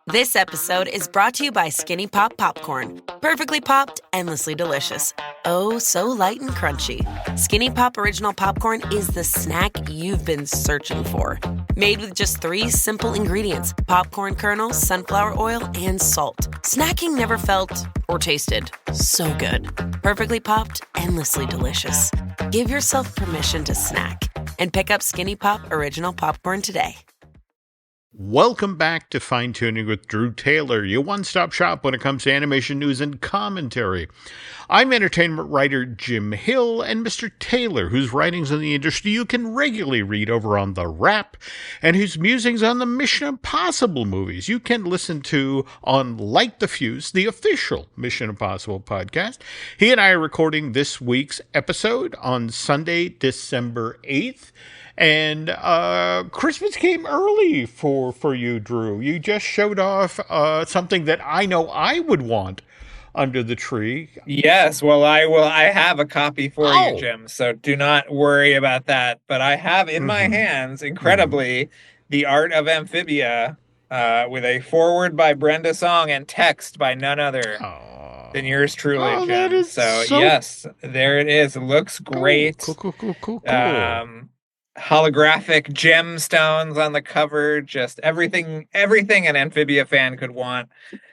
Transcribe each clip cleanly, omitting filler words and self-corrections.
This episode is brought to you by Skinny Pop Popcorn. Perfectly popped, endlessly delicious. Oh, so light and crunchy. Skinny Pop Original Popcorn is the snack you've been searching for. Made with just 3 simple ingredients: popcorn kernels, sunflower oil, and salt. Snacking never felt or tasted so good. Perfectly popped, endlessly delicious. Give yourself permission to snack and pick up Skinny Pop Original Popcorn today. Welcome back to Fine Tuning with Drew Taylor, your one-stop shop when it comes to animation news and commentary. I'm entertainment writer Jim Hill, and Mr. Taylor, whose writings in the industry you can regularly read over on The Wrap, and whose musings on the Mission Impossible movies you can listen to on Light the Fuse, the official Mission Impossible podcast. He and I are recording this week's episode on Sunday, December 8th. And Christmas came early for you, Drew. You just showed off something that I know I would want under the tree. Yes, well, I have a copy for you, Jim, so do not worry about that. But I have in my hands, incredibly, The Art of Amphibia, with a foreword by Brenda Song and text by none other than yours truly, Jim. So, yes, there it is. It looks great. Cool. Holographic gemstones on the cover, just everything an Amphibia fan could want.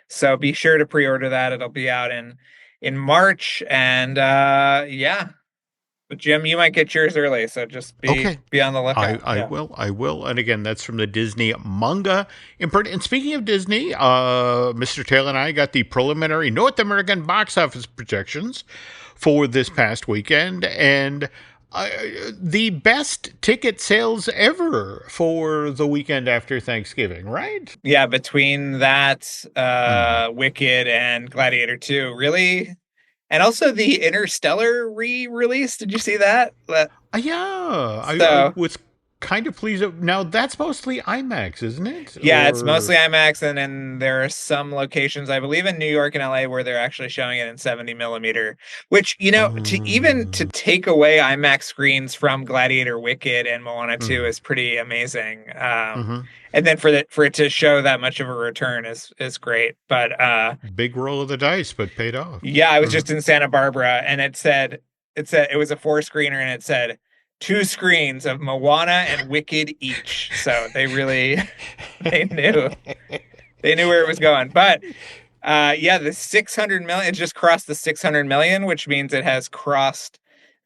So be sure to pre-order that. It'll be out in March, and yeah. But Jim, you might get yours early, so just be on the lookout. I will. And again, that's from the Disney manga imprint. And speaking of Disney, Mr. Taylor and I got the preliminary North American box office projections for this past weekend, and the best ticket sales ever for the weekend after Thanksgiving, right? Yeah, between that, Wicked and Gladiator 2, really. And also the Interstellar re-release. Did you see that? Yeah. I was kind of pleased. Now, that's mostly IMAX, isn't it? Yeah, it's mostly IMAX, and then there are some locations, I believe in New York and LA, where they're actually showing it in 70 millimeter, which, to take away IMAX screens from Gladiator, Wicked, and Moana 2 is pretty amazing. And then for it to show that much of a return is great. But big roll of the dice, but paid off. Yeah, I was just in Santa Barbara, and it was a 4-screener, and it said 2 screens of Moana and Wicked each. So they knew where it was going. But the 600 million, it just crossed the 600 million, which means it has crossed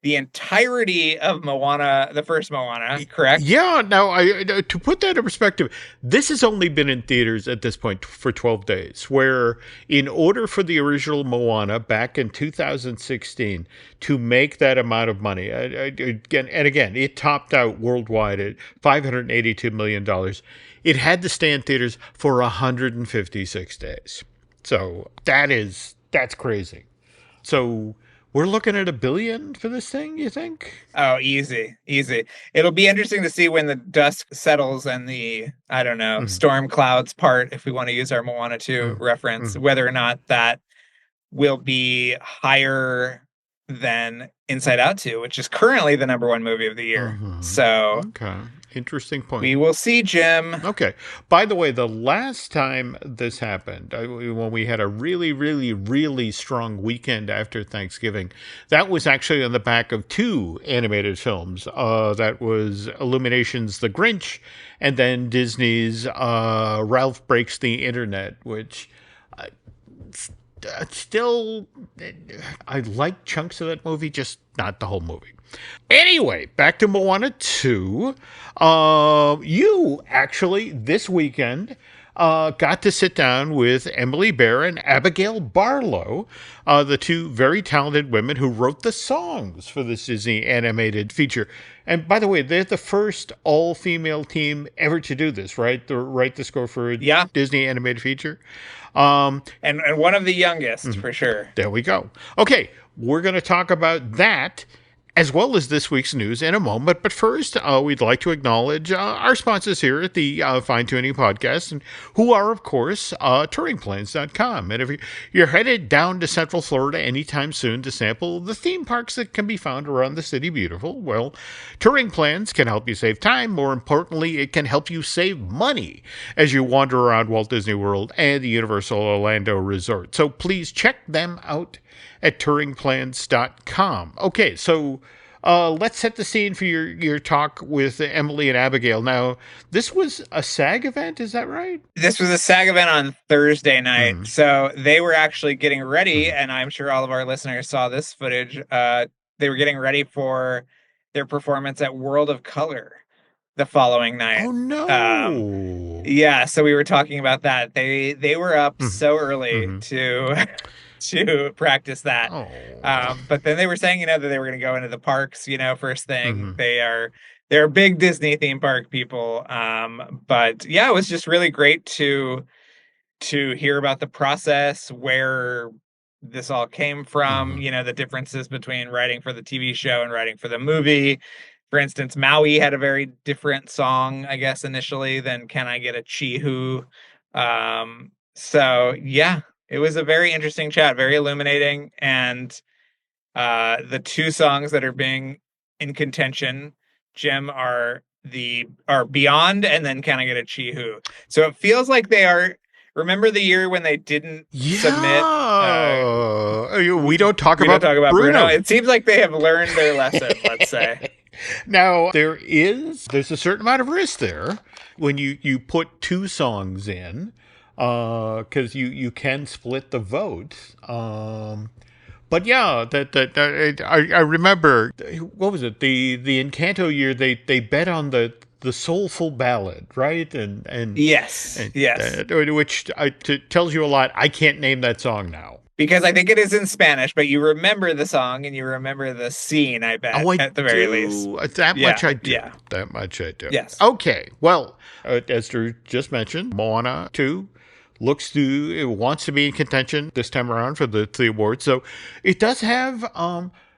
the entirety of Moana, the first Moana, correct? Yeah. Now, to put that in perspective, this has only been in theaters at this point for 12 days, where in order for the original Moana back in 2016 to make that amount of money, again, it topped out worldwide at $582 million. It had to stay in theaters for 156 days. So that's crazy. So we're looking at $1 billion for this thing, you think? Oh, easy. It'll be interesting to see when the dust settles and the, storm clouds part, if we want to use our Moana 2 reference, whether or not that will be higher than Inside Out 2, which is currently the #1 movie of the year. So, okay. Interesting point. We will see, Jim. Okay. By the way, the last time this happened, when we had a really, really, really strong weekend after Thanksgiving, that was actually on the back of 2 animated films. That was Illumination's The Grinch, and then Disney's Ralph Breaks the Internet, which still, I like chunks of that movie, just not the whole movie. Anyway, back to Moana 2. You actually, this weekend, got to sit down with Emily Bear and Abigail Barlow, the 2 very talented women who wrote the songs for this Disney animated feature. And by the way, they're the first all-female team ever to do this, right? To write the score for a Disney animated feature. And one of the youngest, for sure. There we go. Okay, we're going to talk about that as well as this week's news in a moment. But first, we'd like to acknowledge our sponsors here at the Fine Tuning Podcast, and who are, of course, touringplans.com. And if you're headed down to Central Florida anytime soon to sample the theme parks that can be found around the city beautiful, well, Touring Plans can help you save time. More importantly, it can help you save money as you wander around Walt Disney World and the Universal Orlando Resort. So please check them out at touringplans.com. Okay, so let's set the scene for your talk with Emily and Abigail. Now, this was a SAG event, is that right? This was a SAG event on Thursday night. So they were actually getting ready, and I'm sure all of our listeners saw this footage. They were getting ready for their performance at World of Color the following night. Oh, no. Yeah, so we were talking about that. They were up so early to practice that. But then they were saying, that they were going to go into the parks, first thing. They're big Disney theme park people. But yeah, it was just really great to hear about the process, where this all came from, the differences between writing for the TV show and writing for the movie. For instance, Maui had a very different song, I guess, initially than Can I Get a Chi-Hu? So yeah, it was a very interesting chat, very illuminating. And the two songs that are being in contention, Jim, are Beyond and then Can I Get a Chi-Hu? So it feels like they are. Remember the year when they didn't submit? We don't talk about Bruno. It seems like they have learned their lesson, let's say. Now, there's a certain amount of risk there when you put two songs in, because you can split the vote. But yeah, I remember, what was it? The Encanto year, they bet on the soulful ballad, right? And yes, which tells you a lot. I can't name that song now. Because I think it is in Spanish, but you remember the song and you remember the scene, I bet, at the very least. That much I do. Yeah. That much I do. Yes. Okay. Well, as Drew just mentioned, Moana 2 wants to be in contention this time around for the awards. So it does have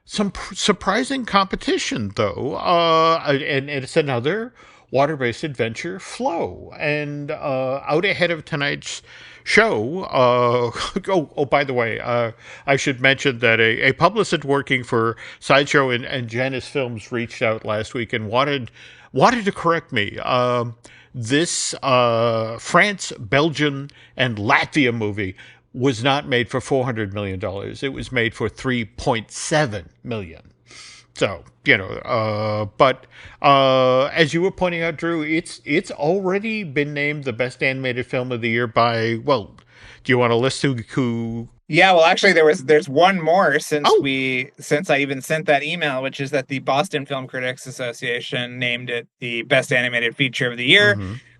some surprising competition, though. And it's another water-based adventure, Flow. And out ahead of tonight's show, by the way, I should mention that a publicist working for Sideshow and Janus Films reached out last week and wanted to correct me. This France, Belgium, and Latvia movie was not made for $400 million. It was made for $3.7 million. So, but as you were pointing out, Drew, it's already been named the best animated film of the year by, well, do you want to list who? Yeah, well, actually, there's one more since I even sent that email, which is that the Boston Film Critics Association named it the best animated feature of the year,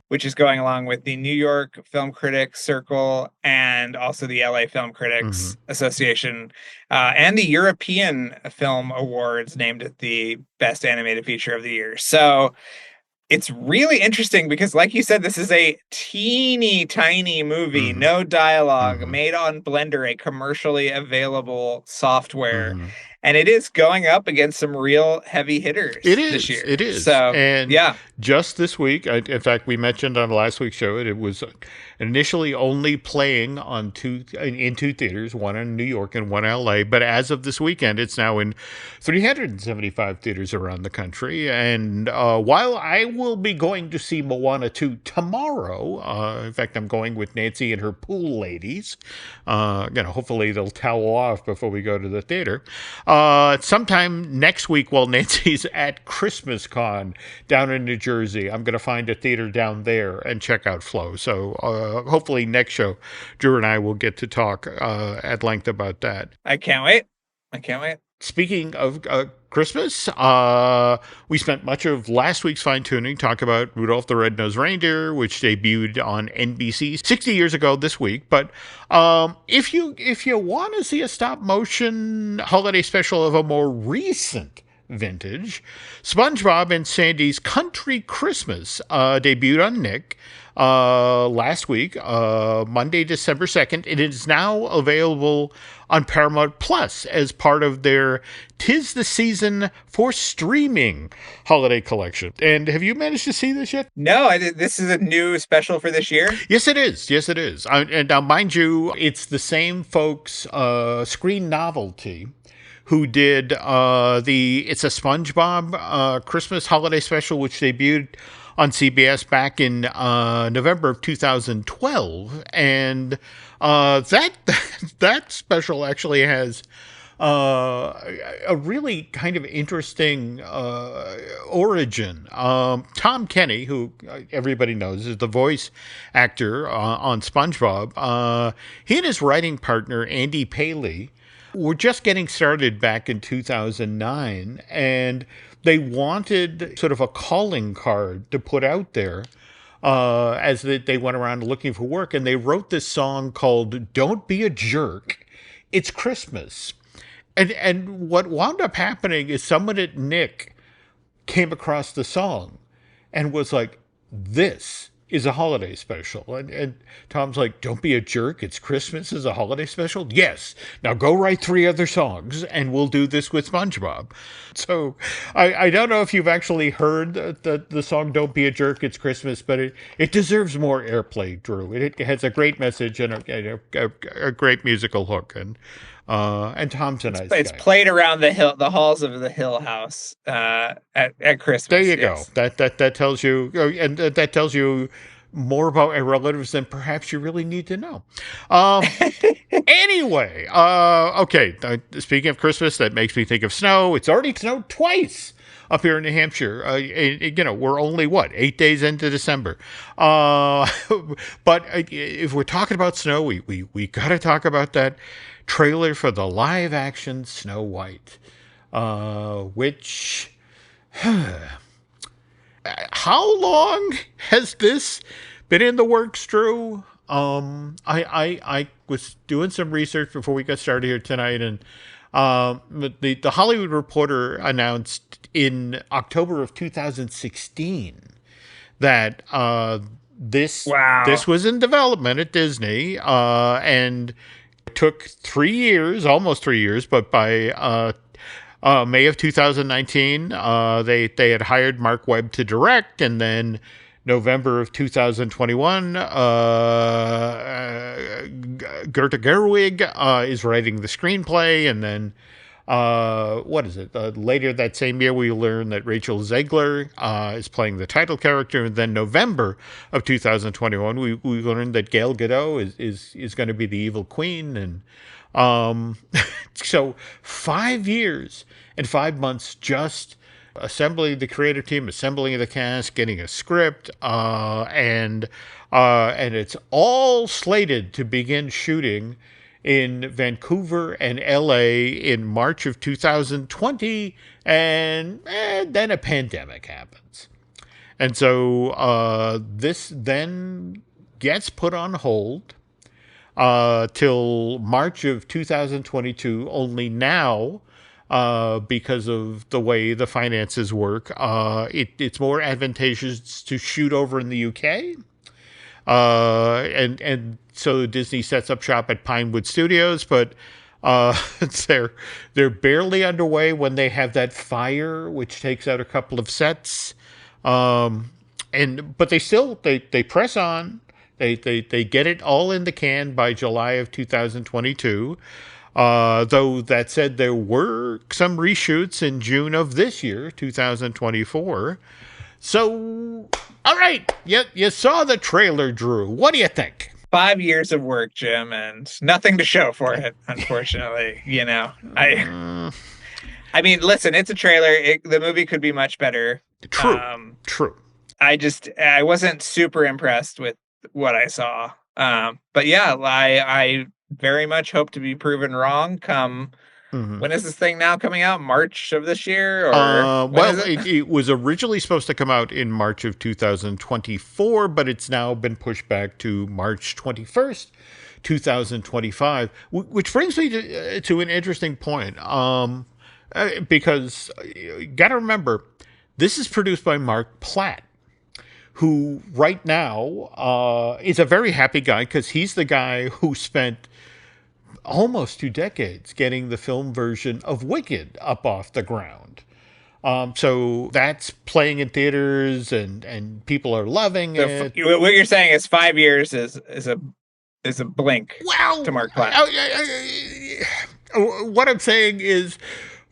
which is going along with the New York Film Critics Circle and also the LA Film Critics Association, and the European Film Awards named it the best animated feature of the year. So it's really interesting because, like you said, this is a teeny tiny movie, no dialogue, made on Blender, a commercially available software. And it is going up against some real heavy hitters this year. It is. So, and just this week, in fact, we mentioned on last week's show, it was initially only playing in two theaters, one in New York and one in LA. But as of this weekend, it's now in 375 theaters around the country. And while I will be going to see Moana 2 tomorrow, in fact, I'm going with Nancy and her pool ladies. Hopefully they'll towel off before we go to the theater. Sometime next week, while Nancy's at Christmas Con down in New Jersey, I'm going to find a theater down there and check out Flow. So hopefully next show, Drew and I will get to talk at length about that. I can't wait. Speaking of Christmas, we spent much of last week's Fine Tuning talking about Rudolph the Red-Nosed Reindeer, which debuted on NBC 60 years ago this week. But if you want to see a stop-motion holiday special of a more recent vintage. SpongeBob and Sandy's Country Christmas debuted on Nick last week, Monday, December 2nd. It is now available on Paramount Plus as part of their 'Tis the Season for Streaming holiday collection. And have you managed to see this yet? No, this is a new special for this year? Yes, it is. Yes, it is. And now, mind you, it's the same folks, Screen Novelty, who did It's a SpongeBob Christmas holiday special, which debuted on CBS back in November of 2012. And that special actually has a really kind of interesting origin. Tom Kenny, who everybody knows is the voice actor on SpongeBob, he and his writing partner, Andy Paley, were just getting started back in 2009, and they wanted sort of a calling card to put out there as they went around looking for work. And they wrote this song called Don't Be a Jerk, It's Christmas. And what wound up happening is someone at Nick came across the song and was like, this is a holiday special. And Tom's like, don't be a jerk. It's Christmas is a holiday special. Yes. Now go write 3 other songs and we'll do this with SpongeBob. So I don't know if you've actually heard the song Don't Be a Jerk, It's Christmas, but it deserves more airplay, Drew. It has a great message and a great musical hook. And Tom's a nice guy. It's played around the halls of the Hill House at Christmas. There you go. That tells you, and that tells you more about our relatives than perhaps you really need to know. Anyway, okay. Speaking of Christmas, that makes me think of snow. It's already snowed twice up here in New Hampshire. We're only 8 days into December. But if we're talking about snow, we got to talk about that trailer for the live action Snow White, which how long has this been in the works, Drew? I was doing some research before we got started here tonight, and the Hollywood Reporter announced in October of 2016 that this was in development at Disney, and it took 3 years, almost 3 years, but by May of 2019, they had hired Mark Webb to direct, and then November of 2021, Greta Gerwig is writing the screenplay, and then later that same year, we learned that Rachel Zegler is playing the title character. And then November of 2021, we learned that Gal Gadot is going to be the evil queen. And so 5 years and 5 months just assembling the creative team, assembling the cast, getting a script, and it's all slated to begin shooting in Vancouver and LA in March of 2020, and then a pandemic happens. And so this then gets put on hold till March of 2022, only now, because of the way the finances work, it's more advantageous to shoot over in the UK. And so Disney sets up shop at Pinewood Studios, but they're barely underway when they have that fire, which takes out a couple of sets. But they press on. They get it all in the can by July of 2022. Though that said, there were some reshoots in June of this year, 2024. So, all right, you saw the trailer, Drew. What do you think? 5 years of work, Jim, and nothing to show for it, unfortunately. I mean, listen, it's a trailer. The movie could be much better. True. I wasn't super impressed with what I saw. But yeah, I very much hope to be proven wrong come... Mm-hmm. When is this thing now coming out? March of this year? Or it was originally supposed to come out in March of 2024, but it's now been pushed back to March 21st, 2025, which brings me to an interesting point. because you got to remember, this is produced by Mark Platt, who right now is a very happy guy because he's the guy who spent almost 2 decades getting the film version of Wicked up off the ground. So that's playing in theaters and people are loving it. What you're saying is 5 years is a blink to Mark Platt. What I'm saying is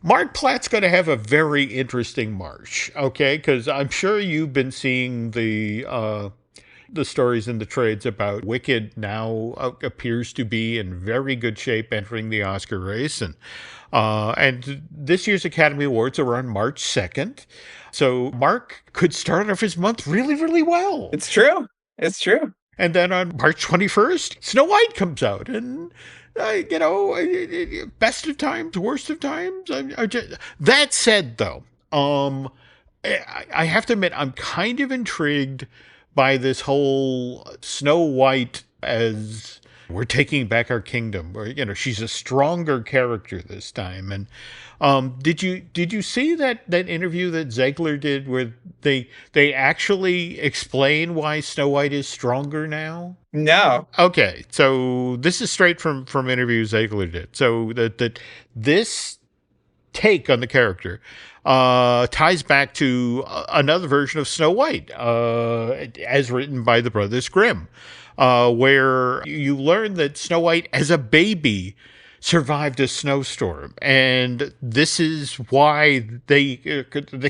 Mark Platt's going to have a very interesting march, okay? Because I'm sure you've been seeing the stories in the trades about Wicked now appears to be in very good shape entering the Oscar race. And this year's Academy Awards are on March 2nd. So Mark could start off his month really, really well. It's true. It's true. And then on March 21st, Snow White comes out. And, best of times, worst of times. That said, though, I have to admit, I'm kind of intrigued by this whole Snow White as we're taking back our kingdom, or she's a stronger character this time. And did you see that interview that Ziegler did where they actually explain why Snow White is stronger now? No. Okay, so this is straight from interviews Ziegler did. So that this take on the character ties back to another version of Snow White, as written by the Brothers Grimm, where you learn that Snow White, as a baby, survived a snowstorm. And this is why the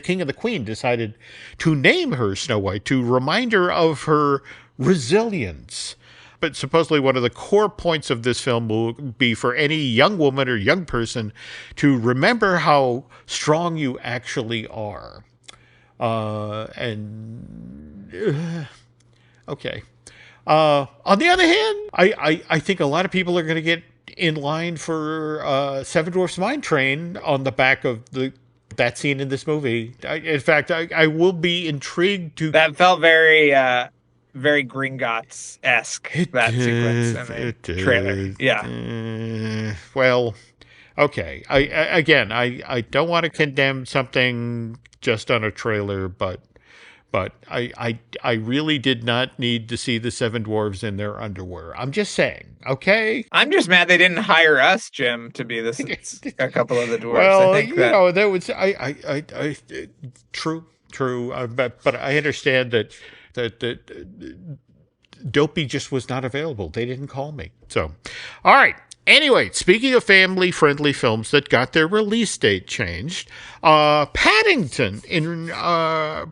king and the queen decided to name her Snow White, to remind her of her resilience. But supposedly one of the core points of this film will be for any young woman or young person to remember how strong you actually are. Okay. On the other hand, I think a lot of people are going to get in line for Seven Dwarfs Mine Train on the back of that scene in this movie. In fact, I will be intrigued to... That felt very Gringotts-esque, that sequence in the trailer. Yeah. Well, okay. I don't want to condemn something just on a trailer, but I really did not need to see the Seven Dwarves in their underwear. I'm just saying, okay? I'm just mad they didn't hire us, Jim, to be a couple of the dwarves. Well, I think that was true. But I understand that Dopey just was not available. They didn't call me. So, all right. Anyway, speaking of family-friendly films that got their release date changed, Paddington in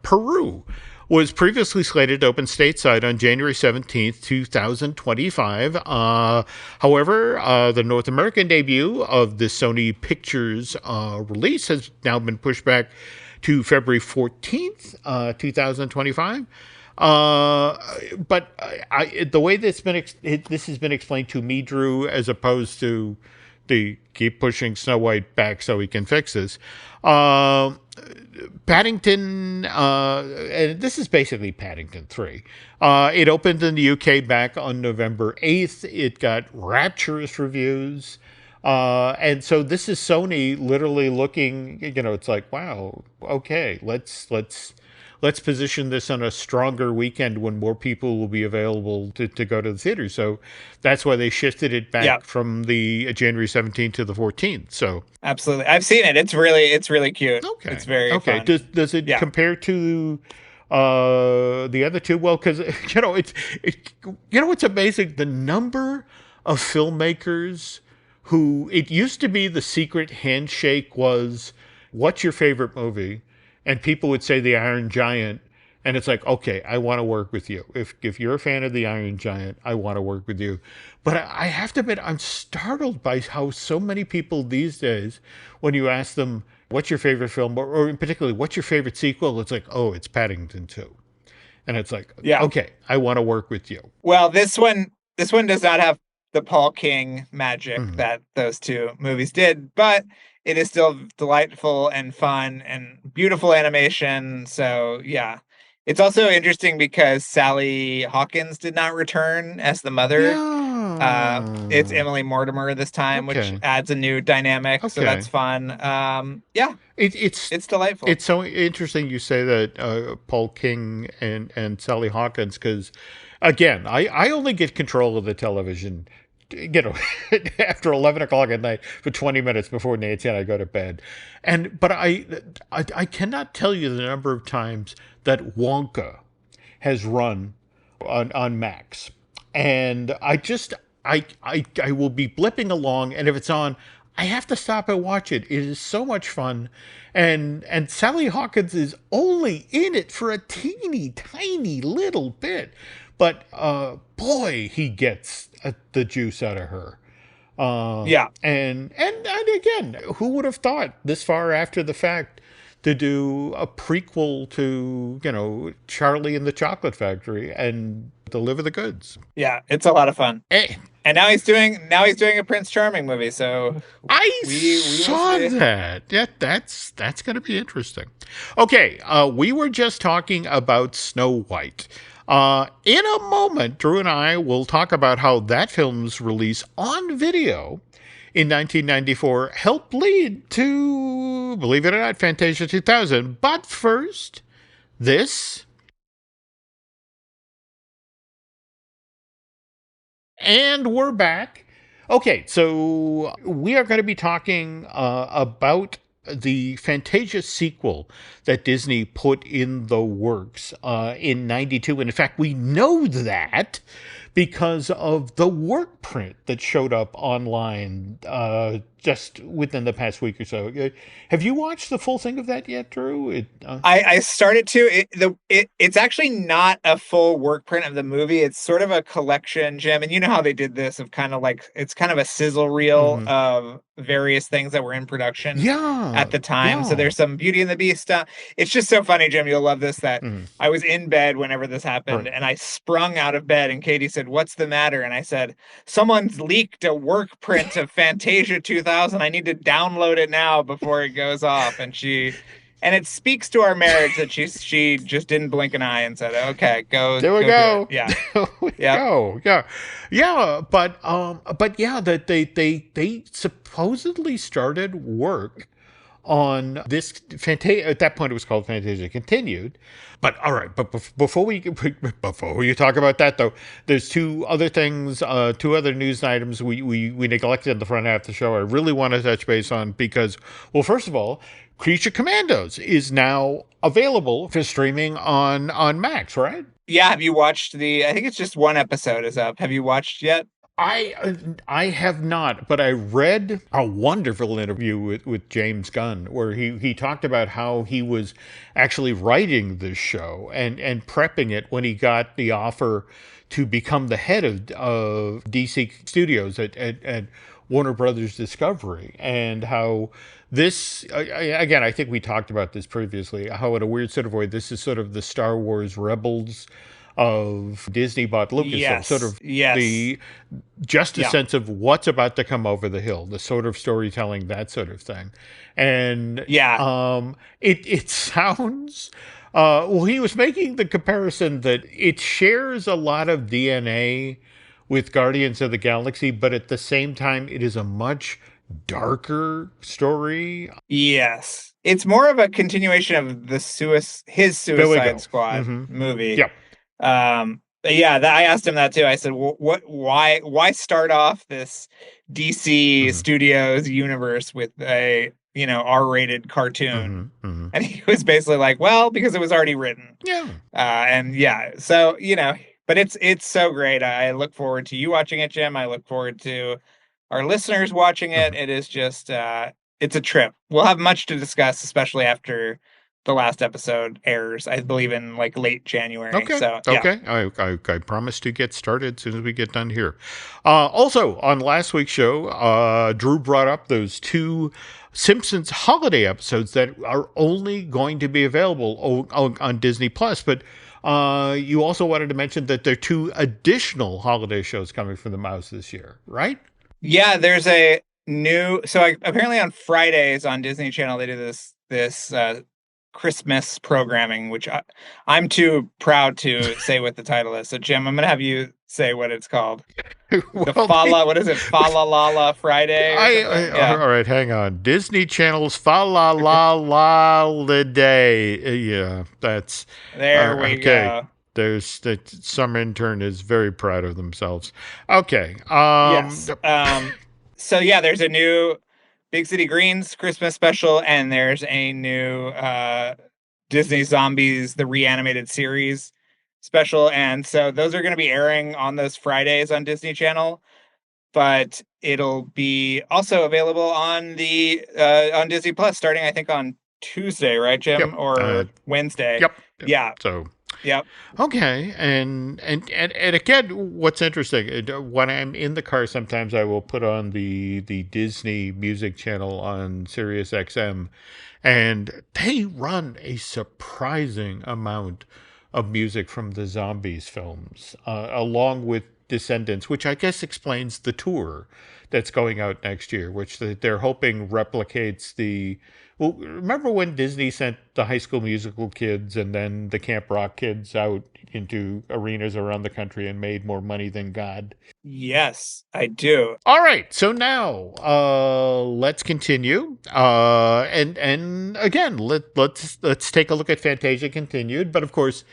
Peru was previously slated to open stateside on January 17th, 2025. However, the North American debut of the Sony Pictures release has now been pushed back to February 14th, 2025. But the way this has been explained to me, Drew, as opposed to the keep pushing Snow White back so he can fix this. Paddington, and this is basically Paddington 3. It opened in the UK back on November 8th. It got rapturous reviews. And so this is Sony literally looking, it's like, wow, okay, let's position this on a stronger weekend when more people will be available to go to the theater. So that's why they shifted it back from the January 17th to the 14th. So absolutely. I've seen it. It's really cute. Okay. It's very fun. Does it compare to the other two? Well, because, it's amazing. The number of filmmakers who, it used to be the secret handshake was, what's your favorite movie? And people would say The Iron Giant, and it's like, okay, I want to work with you. If you're a fan of The Iron Giant, I want to work with you. But I have to admit, I'm startled by how so many people these days, when you ask them, what's your favorite film, or in particular, what's your favorite sequel? It's like, oh, it's Paddington 2. And it's like, okay, I want to work with you. Well, this one does not have the Paul King magic that those two movies did, but it is still delightful and fun and beautiful animation. So, yeah. It's also interesting because Sally Hawkins did not return as the mother It's Emily Mortimer this time, which adds a new dynamic, so that's fun. Yeah, it's delightful. It's so interesting you say that, Paul King and Sally Hawkins, because again, I only get control of the television, after 11 o'clock at night for 20 minutes before Nancy and I go to bed. But I cannot tell you the number of times that Wonka has run on Max. And I will be blipping along, and if it's on, I have to stop and watch it. It is so much fun. And Sally Hawkins is only in it for a teeny tiny little bit. But boy, he gets the juice out of her. Yeah. And again, who would have thought this far after the fact to do a prequel to, Charlie and the Chocolate Factory and deliver the goods? Yeah, it's a lot of fun. Hey. And now he's doing a Prince Charming movie, so we saw that. Yeah, that's going to be interesting. Okay, we were just talking about Snow White. In a moment, Drew and I will talk about how that film's release on video in 1994 helped lead to, believe it or not, Fantasia 2000. But first, this. And we're back. Okay, so we are going to be talking about the Fantasia sequel that Disney put in the works in 92. And in fact, we know that because of the work print that showed up online just within the past week or so. Have you watched the full thing of that yet, Drew? I started to. It's actually not a full work print of the movie. It's sort of a collection, Jim. And you know how they did this of kind of like, it's kind of a sizzle reel of various things that were in production at the time. So there's some Beauty and the Beast stuff. It's just so funny, Jim. You'll love this, that I was in bed whenever this happened, and I sprung out of bed, and Katie said, "What's the matter?" And I said, "Someone's leaked a work print of Fantasia 2000. I need to download it now before it goes off." And it speaks to our marriage that she just didn't blink an eye and said, "Okay, go." There we go. Yeah. There we go. Yeah. But yeah, that they supposedly started work on this Fantasia. At that point, it was called Fantasia Continued. But all right. But before you talk about that, though, there's two other things, two other news items we neglected in the front half of the show. I really want to touch base on because, well, first of all, Creature Commandos is now available for streaming on Max, right? Yeah. Have you watched I think it's just one episode is up. Have you watched yet? I have not, but I read a wonderful interview with James Gunn where he talked about how he was actually writing this show and prepping it when he got the offer to become the head of DC Studios at Warner Brothers Discovery, and how this, again, I think we talked about this previously, how in a weird sort of way, this is sort of the Star Wars Rebels of Disney bought Lucasfilm, sort of a sense of what's about to come over the hill, the sort of storytelling, that sort of thing. And it sounds, well, he was making the comparison that it shares a lot of DNA with Guardians of the Galaxy, but at the same time, it is a much darker story. Yes. It's more of a continuation of his Suicide Squad movie. Yep. I asked him that too. I said, well, why start off this DC Studios universe with a, R-rated cartoon? And he was basically like, well, because it was already written. Yeah. So, but it's so great. I look forward to you watching it, Jim. I look forward to our listeners watching it. It is just, it's a trip. We'll have much to discuss, especially after the last episode airs, I believe in like late January. Okay. So, okay. I promise to get started as soon as we get done here. Also, on last week's show, Drew brought up those two Simpsons holiday episodes that are only going to be available on Disney Plus. But you also wanted to mention that there are two additional holiday shows coming from the Mouse this year, right? Yeah, there's a new. So apparently on Fridays on Disney Channel they do this Christmas programming, which I'm too proud to say what the title is. So Jim, I'm going to have you say what it's called. The Well, what is it? Fa La La La Friday or something? Yeah. all right, hang on. Disney Channel's Fa La La La the Day. Yeah, that's There we okay. go. Some intern is very proud of themselves. Okay. Yes. So yeah, there's a new Big City Greens Christmas special, and there's a new Disney Zombies the Reanimated Series special, and so those are going to be airing on those Fridays on Disney Channel, but it'll be also available on the on Disney Plus starting I think on Tuesday, right, Jim? Yep. Or Wednesday. Yep. Yeah. So. Yep. Okay, and again, what's interesting, when I'm in the car, sometimes I will put on the Disney Music channel on Sirius XM, and they run a surprising amount of music from the Zombies films, along with Descendants, which I guess explains the tour that's going out next year, which they're hoping replicates the. Well, remember when Disney sent the High School Musical kids and then the Camp Rock kids out into arenas around the country and made more money than God? Yes, I do. All right, so now let's continue, and again let's take a look at Fantasia Continued. But of course,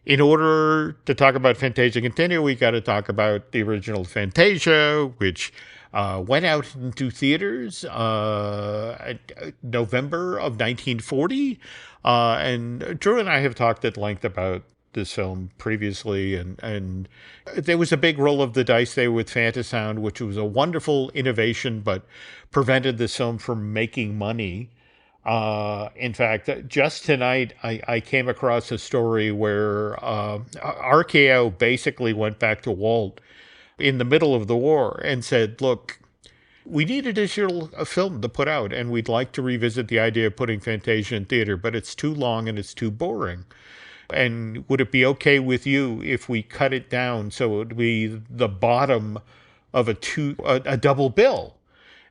in order to talk about Fantasia Continued, we got to talk about the original Fantasia, which went out into theaters November of 1940, and Drew and I have talked at length about this film previously, and there was a big roll of the dice there with Fantasound, which was a wonderful innovation, but prevented this film from making money. In fact, just tonight, I came across a story where RKO basically went back to Walt in the middle of the war and said, look, we need additional film to put out, and we'd like to revisit the idea of putting Fantasia in theater, but it's too long and it's too boring. And would it be okay with you if we cut it down so it would be the bottom of a double bill?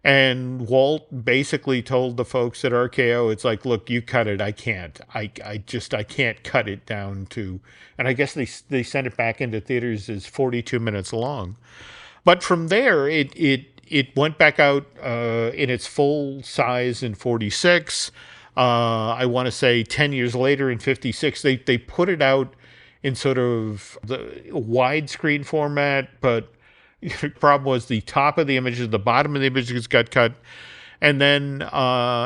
And Walt basically told the folks at RKO, it's like, look, you cut it. I can't. I can't cut it down to, and I guess they sent it back into theaters as 42 minutes long. But from there, it went back out in its full size in 46. I want to say 10 years later in 56, they put it out in sort of the widescreen format, but the problem was the top of the images, the bottom of the images got cut. And then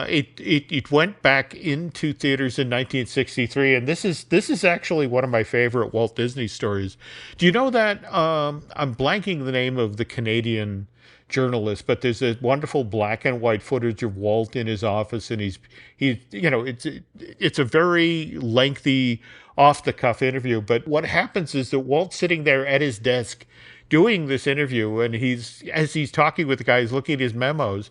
it went back into theaters in 1963. And this is actually one of my favorite Walt Disney stories. Do you know that I'm blanking the name of the Canadian journalist, but there's a wonderful black and white footage of Walt in his office, and he's it's a very lengthy off the cuff interview. But what happens is that Walt's sitting there at his desk doing this interview, and as he's talking with the guy, he's looking at his memos,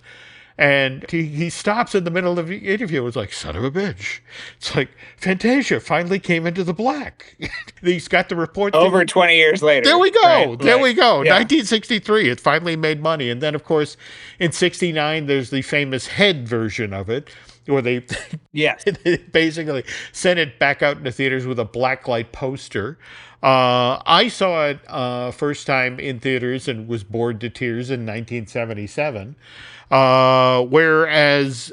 and he stops in the middle of the interview. It's like, son of a bitch. It's like, Fantasia finally came into the black. He's got the report. Over 20 years later. There we go. Right, there we go. Yeah. 1963. It finally made money. And then, of course, in 69, there's the famous head version of it, where they basically sent it back out into theaters with a blacklight poster. I saw it first time in theaters and was bored to tears in 1977. Whereas,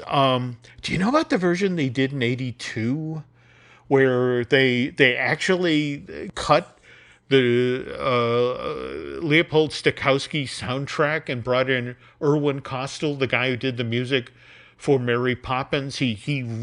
do you know about the version they did in 82, where they actually cut the Leopold Stokowski soundtrack and brought in Irwin Kostal, the guy who did the music for Mary Poppins? He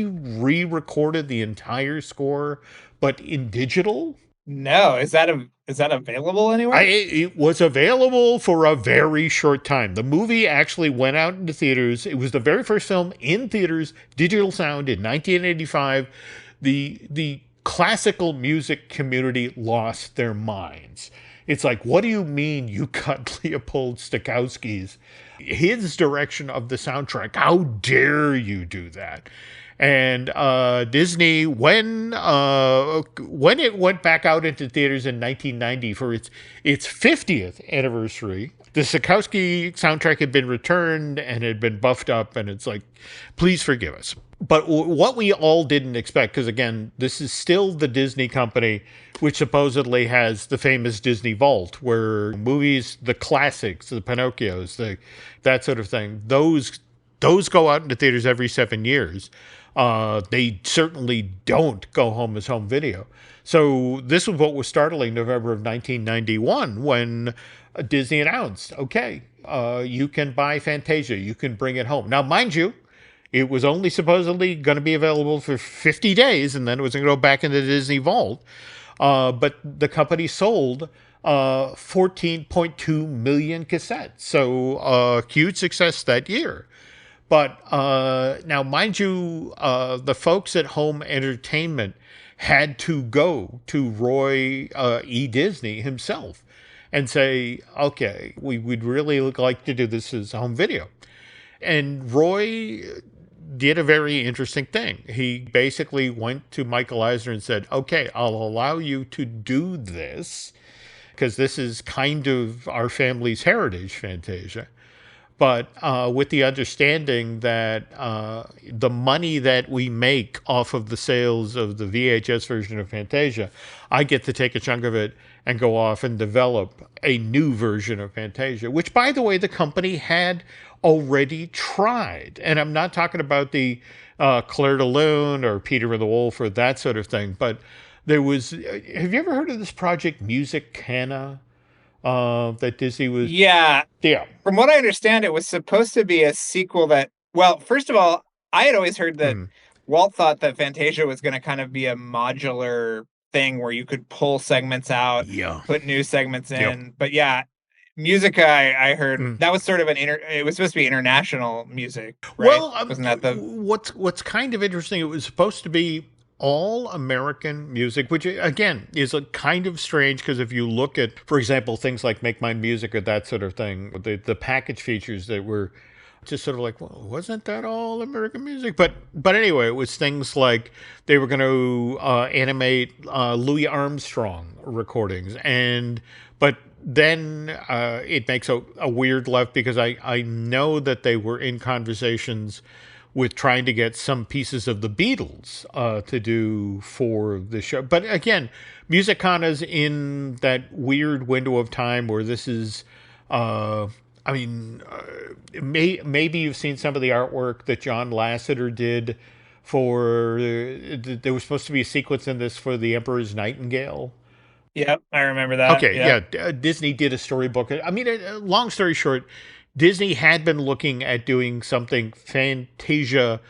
re-recorded the entire score, but in digital. No, is that available anywhere? It was available for a very short time. The movie actually went out into theaters. It was the very first film in theaters, digital sound, in 1985. The classical music community lost their minds. It's like, what do you mean you cut Leopold Stokowski's his direction of the soundtrack? How dare you do that? And Disney, when it went back out into theaters in 1990 for its 50th anniversary, the Stokowski soundtrack had been returned and had been buffed up, and it's like, please forgive us. But what we all didn't expect, because again, this is still the Disney company which supposedly has the famous Disney Vault, where movies, the classics, the Pinocchios, that sort of thing, those go out into theaters every 7 years. They certainly don't go home as home video. So this was what was startling November of 1991 when Disney announced, okay, you can buy Fantasia, you can bring it home. Now, mind you, it was only supposedly going to be available for 50 days, and then it was going to go back into the Disney Vault. But the company sold 14.2 million cassettes. So huge success that year. But now, mind you, the folks at Home Entertainment had to go to Roy E. Disney himself and say, okay, we would really like to do this as home video. And Roy did a very interesting thing. He basically went to Michael Eisner and said, okay, I'll allow you to do this because this is kind of our family's heritage, Fantasia. But with the understanding that the money that we make off of the sales of the VHS version of Fantasia, I get to take a chunk of it and go off and develop a new version of Fantasia, which, by the way, the company had already tried. And I'm not talking about the Claire de Lune or Peter and the Wolf or that sort of thing, but there was, have you ever heard of this project Music Cana? That Disney was... Yeah. Yeah. From what I understand, it was supposed to be a sequel that... Well, first of all, I had always heard that Walt thought that Fantasia was going to kind of be a modular thing where you could pull segments out, put new segments in. But yeah, Musica, I heard, that was sort of it was supposed to be international music, right? Well, wasn't that the... What's kind of interesting, it was supposed to be all American music, which again is a kind of strange because if you look at, for example, things like Make Mine Music or that sort of thing, the package features that were just sort of like, well, wasn't that all American music? But anyway, it was things like they were going to animate Louis Armstrong recordings, but then it makes a weird left because I know that they were in conversations with trying to get some pieces of the Beatles to do for the show. But again, Musicanas in that weird window of time where this is, maybe you've seen some of the artwork that John Lasseter did for, there was supposed to be a sequence in this for The Emperor's Nightingale. Yep, I remember that. Okay, yeah. Disney did a storybook. I mean, long story short, Disney had been looking at doing something Fantasia-like,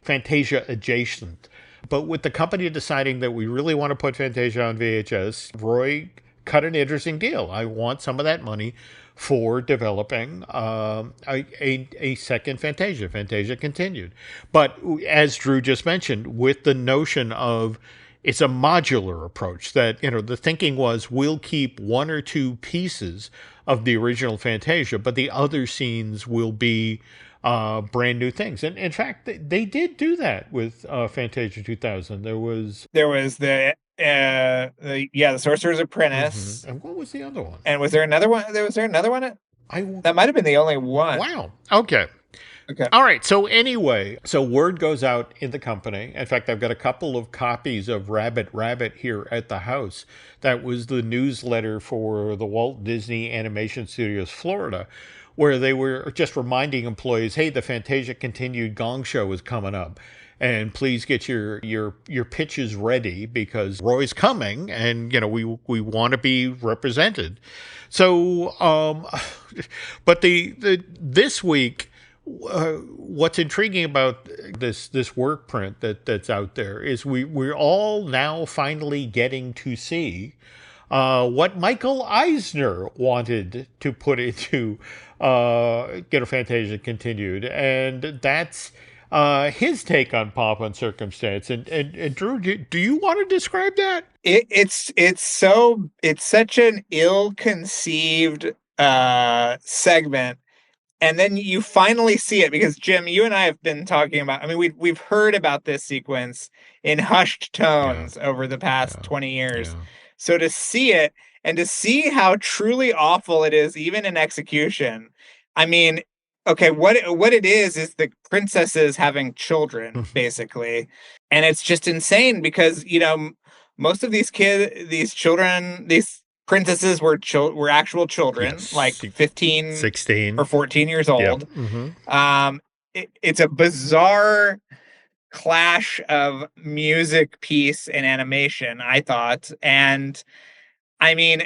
Fantasia-adjacent. But with the company deciding that we really want to put Fantasia on VHS, Roy cut an interesting deal. I want some of that money for developing a second Fantasia, Fantasia Continued. But as Drew just mentioned, with the notion of it's a modular approach that, the thinking was we'll keep one or two pieces of the original Fantasia, but the other scenes will be brand new things. And in fact, they did do that with Fantasia 2000. There was the Sorcerer's Apprentice. And what was the other one? And was there another one? That might have been the only one. Wow. Okay. All right. So anyway, word goes out in the company. In fact, I've got a couple of copies of Rabbit Rabbit here at the house. That was the newsletter for the Walt Disney Animation Studios Florida, where they were just reminding employees, hey, the Fantasia Continued Gong Show is coming up. And please get your pitches ready because Roy's coming and, we want to be represented. So, but this week, what's intriguing about this work print that's out there is we're all now finally getting to see what Michael Eisner wanted to put into Get a Fantasia Continued, and that's his take on pomp and circumstance. And Drew, do you want to describe that? It's such an ill-conceived segment. And then you finally see it because, Jim, you and I have been talking about, we've heard about this sequence in hushed tones over the past 20 years. Yeah. So to see it and to see how truly awful it is, even in execution, okay, what it is the princesses having children, basically. And it's just insane because, most of these children, these princesses were actual children, Yes. like 15, 16 or 14 years old. Yep. Mm-hmm. It's a bizarre clash of music, piece, and animation, I thought. And I mean,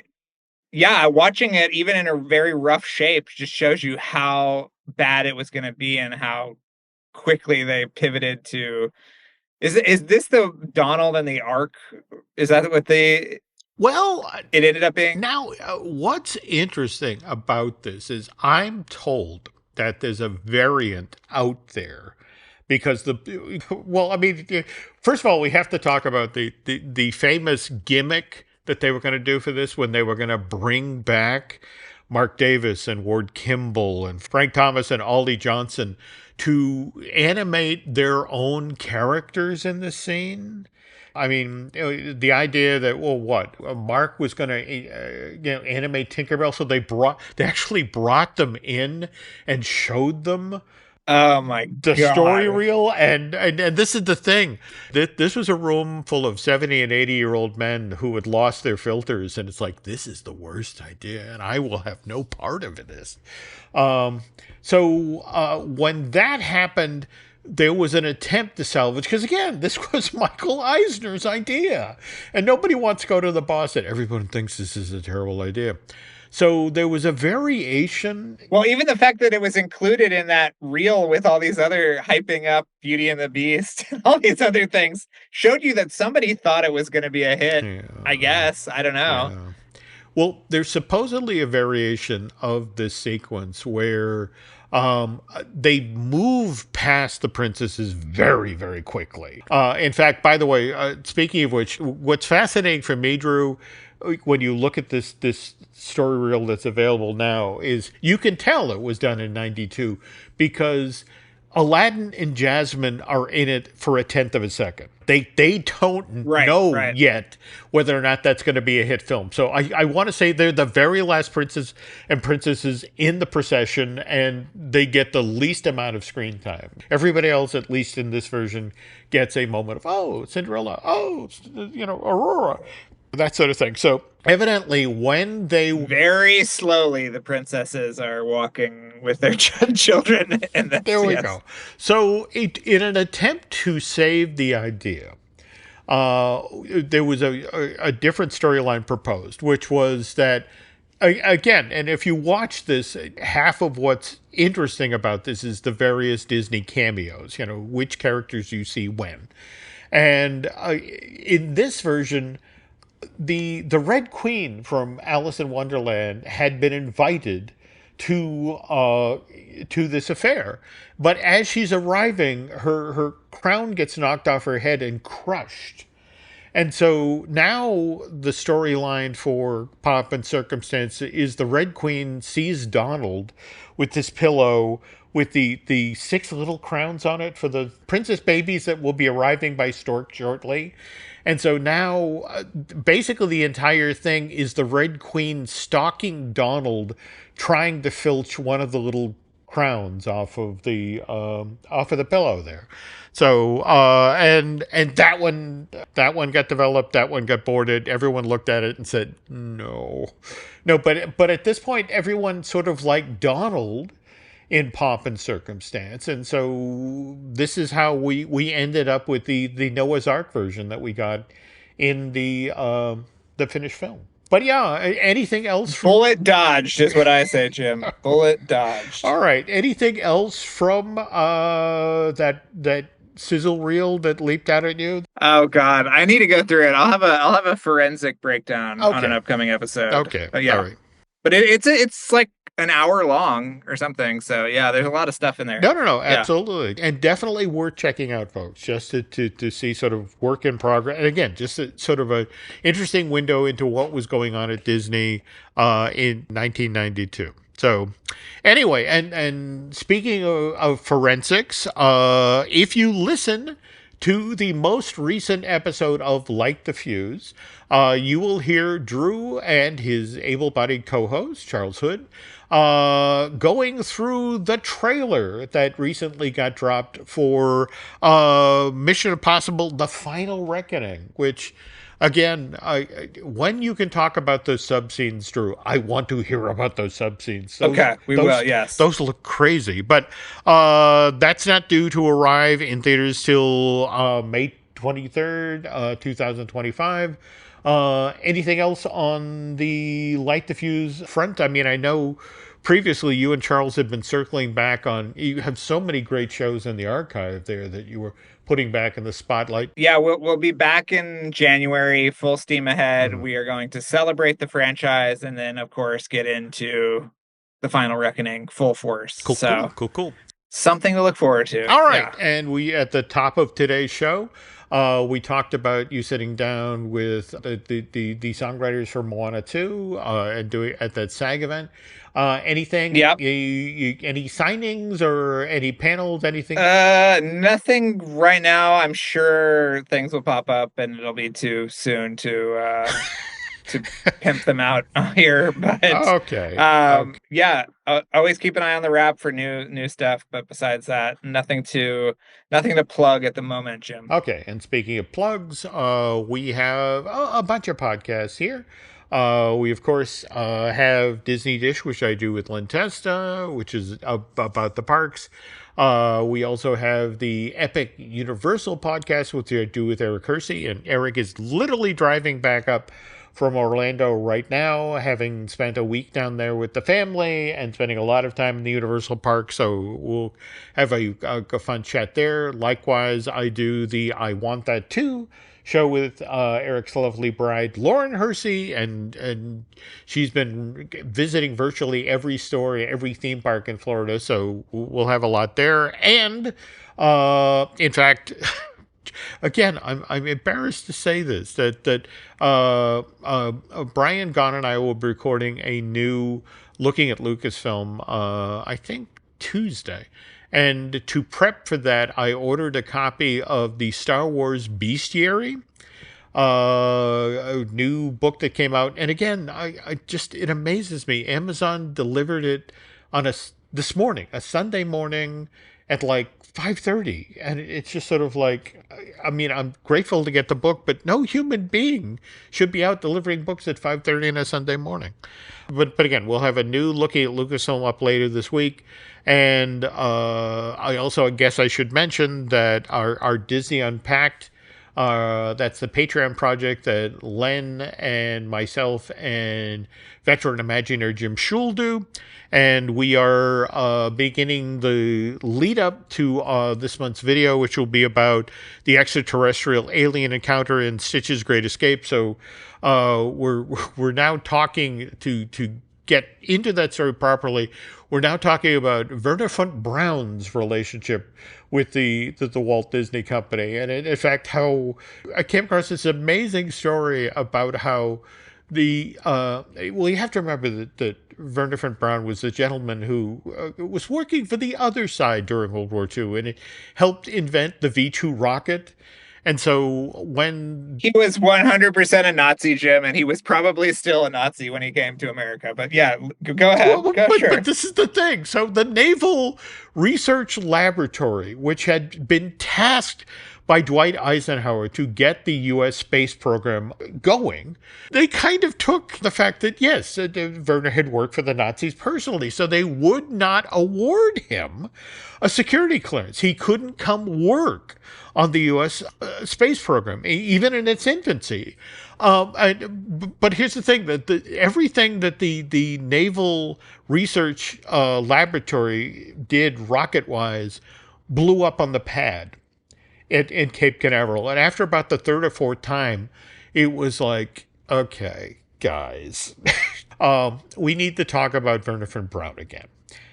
yeah, watching it even in a very rough shape just shows you how bad it was going to be and how quickly they pivoted to. Is this the Donald and the Ark? Is that what it ended up being? Now, what's interesting about this is I'm told that there's a variant out there because first of all, we have to talk about the famous gimmick that they were going to do for this when they were going to bring back Mark Davis and Ward Kimball and Frank Thomas and Aldi Johnson to animate their own characters in the scene. I mean, the idea that Mark was going to animate Tinkerbell, so they actually brought them in and showed them. Oh my God. The story reel, and this is the thing. This was a room full of 70 and 80-year-old men who had lost their filters, and it's like, this is the worst idea, and I will have no part of this. So when that happened, there was an attempt to salvage, because again, this was Michael Eisner's idea, and nobody wants to go to the boss and everyone thinks this is a terrible idea. So there was a variation. Well, even the fact that it was included in that reel with all these other hyping up Beauty and the Beast and all these other things showed you that somebody thought it was going to be a hit. Yeah. I guess. I don't know. Yeah. Well, there's supposedly a variation of this sequence where they move past the princesses very, very quickly. In fact, by the way, speaking of which, what's fascinating for me, Drew, when you look at this story reel that's available now, is you can tell it was done in 92 because Aladdin and Jasmine are in it for a tenth of a second. They don't know yet whether or not that's going to be a hit film. So I want to say they're the very last princes and princesses in the procession, and they get the least amount of screen time. Everybody else, at least in this version, gets a moment of, oh, Cinderella, oh, Aurora, that sort of thing. So evidently when they... Very slowly, the princesses are walking with their children. There we go. So in an attempt to save the idea, there was a different storyline proposed, which was that, again, and if you watch this, half of what's interesting about this is the various Disney cameos, which characters you see when. And in this version, the Red Queen from Alice in Wonderland had been invited to this affair, but as she's arriving, her crown gets knocked off her head and crushed. And so now the storyline for Pomp and Circumstance is the Red Queen sees Donald with this pillow with the 6 little crowns on it for the princess babies that will be arriving by stork shortly. And so now, basically the entire thing is the Red Queen stalking Donald, trying to filch one of the little crowns off of the pillow there. So and that one got developed, that one got boarded. Everyone looked at it and said no. But at this point, everyone sort of liked Donald in Pomp and Circumstance, and so this is how we ended up with the Noah's Ark version that we got in the finished film. But yeah, anything else? Bullet dodged is what I say, Jim. Bullet dodged. All right. Anything else from that sizzle reel that leaped out at you? Oh God, I need to go through it. I'll have a forensic breakdown on an upcoming episode. Okay. But yeah. All right. But it's like an hour long or something. So yeah, there's a lot of stuff in there. No, absolutely. And definitely worth checking out, folks, just to see sort of work in progress. And again, just sort of a interesting window into what was going on at Disney in 1992. So anyway, and speaking of forensics, if you listen to the most recent episode of Light the Fuse, you will hear Drew and his able-bodied co-host, Charles Hood, going through the trailer that recently got dropped for Mission Impossible: The Final Reckoning, which again, when you can talk about those sub scenes, Drew, I want to hear about those sub scenes. Okay, we will. Yes, those look crazy, but that's not due to arrive in theaters till May 23rd, 2025. Anything else on the light diffuse front? I mean, I know previously you and Charles have been circling back on, you have so many great shows in the archive there that you were putting back in the spotlight. Yeah, we'll be back in January, full steam ahead. We are going to celebrate the franchise and then, of course, get into the final reckoning full force. Cool. Something to look forward to. All right. Yeah. And we, at the top of today's show, we talked about you sitting down with the songwriters for Moana 2 and doing at that SAG event. Anything? Yeah. Any signings or any panels? Anything? Nothing right now. I'm sure things will pop up, and it'll be too soon to pimp them out here. But okay. Yeah. Always keep an eye on the wrap for new stuff. But besides that, nothing to plug at the moment, Jim. Okay. And speaking of plugs, we have a bunch of podcasts here. We, of course, have Disney Dish, which I do with Lynn Testa, which is about the parks. We also have the Epic Universal podcast, which I do with Eric Hersey. And Eric is literally driving back up from Orlando right now, having spent a week down there with the family and spending a lot of time in the Universal Park. So we'll have a fun chat there. Likewise, I do the I Want That Too show with Eric's lovely bride, Lauren Hersey, and she's been visiting virtually every store, every theme park in Florida, so we'll have a lot there. And in fact, again, I'm embarrassed to say this, that Brian Gunn and I will be recording a new Looking at Lucasfilm, I think Tuesday. And to prep for that, I ordered a copy of the Star Wars Bestiary, a new book that came out. And again, it amazes me. Amazon delivered it on this morning, a Sunday morning at like 5:30. And it's just sort of like, I mean, I'm grateful to get the book, but no human being should be out delivering books at 5:30 on a Sunday morning. But again, we'll have a new Looking at Lucasfilm up later this week. And I guess I should mention that our Disney Unpacked, that's the Patreon project that Len and myself and veteran Imagineer Jim Schul do. And we are beginning the lead up to this month's video, which will be about the extraterrestrial alien encounter in Stitch's Great Escape. So we're now talking to get into that story properly. We're now talking about Werner von Braun's relationship with the Walt Disney Company. And in fact, how I came across this amazing story about how you have to remember that Werner von Braun was a gentleman who was working for the other side during World War II, and it helped invent the V-2 rocket. And so when he was 100% a Nazi, Jim, and he was probably still a Nazi when he came to America. But yeah, go ahead. But this is the thing. So the Naval Research Laboratory, which had been tasked by Dwight Eisenhower to get the U.S. space program going, they kind of took the fact that, yes, Werner had worked for the Nazis personally, so they would not award him a security clearance. He couldn't come work on the U.S. Space program, even in its infancy. But here's the thing, that everything that the Naval Research Laboratory did rocket-wise blew up on the pad in Cape Canaveral. And after about the third or fourth time, it was like, okay, guys, we need to talk about Werner von Braun again,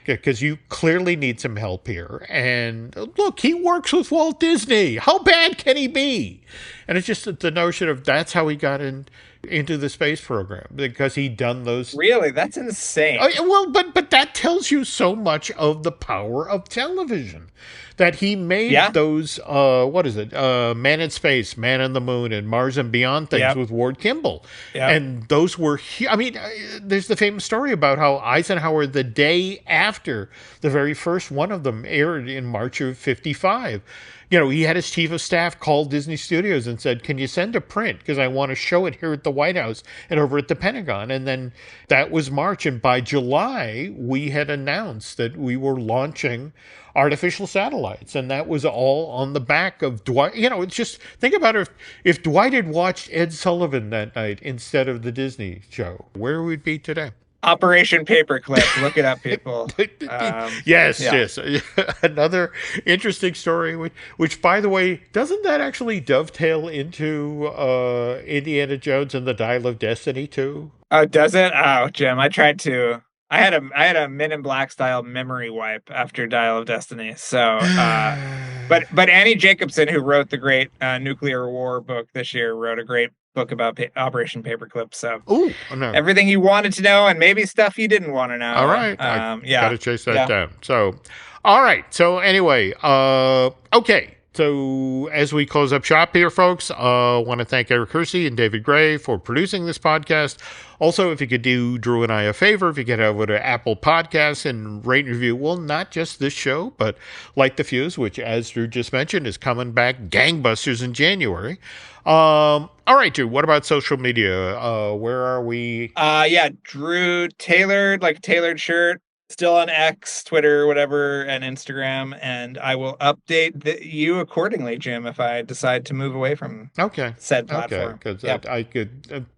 because you clearly need some help here. And look, he works with Walt Disney. How bad can he be? And it's just the notion of that's how he got into the space program, because he'd done those. Really? That's insane. Well, but that tells you so much of the power of television. that he made those, what is it, Man in Space, Man on the Moon, and Mars and Beyond things with Ward Kimball. And those were, there's the famous story about how Eisenhower, the day after the very first one of them aired in March of 55, he had his chief of staff call Disney Studios and said, can you send a print? Because I want to show it here at the White House and over at the Pentagon. And then that was March. And by July, we had announced that we were launching artificial satellites. And that was all on the back of Dwight. It's just, think about it. If Dwight had watched Ed Sullivan that night instead of the Disney show, where would we be today? Operation Paperclip. Look it up, people. Yes. Another interesting story, which, by the way, doesn't that actually dovetail into Indiana Jones and the Dial of Destiny too? Oh, does it? Oh, Jim, I tried to. I had a Men in Black style memory wipe after Dial of Destiny. So, but Annie Jacobson, who wrote the great nuclear war book this year, wrote a great book about Operation Paperclip. So, everything you wanted to know, and maybe stuff you didn't want to know. All right, got to chase that down. So, all right. So anyway, okay. So as we close up shop here, folks, I want to thank Eric Hersey and David Gray for producing this podcast. Also, if you could do Drew and I a favor, if you get over to Apple Podcasts and rate and review, well, not just this show, but Light the Fuse, which, as Drew just mentioned, is coming back gangbusters in January. All right, Drew, what about social media? Where are we? Drew Tailored, like a tailored shirt. Still on X, Twitter, whatever, and Instagram, and I will update you accordingly, Jim, if I decide to move away from said platform. Because I've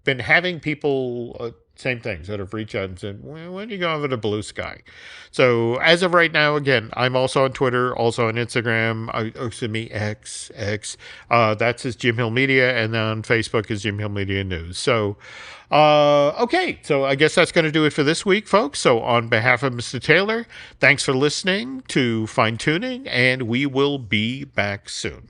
been having people, same things, that have reached out and said, well, when do you go over to Blue Sky? So as of right now, again, I'm also on Twitter, also on Instagram, X. That's his Jim Hill Media, and then on Facebook is Jim Hill Media News. So, okay, so I guess that's going to do it for this week, folks. So on behalf of Mr. Taylor, thanks for listening to Fine Tuning, and we will be back soon.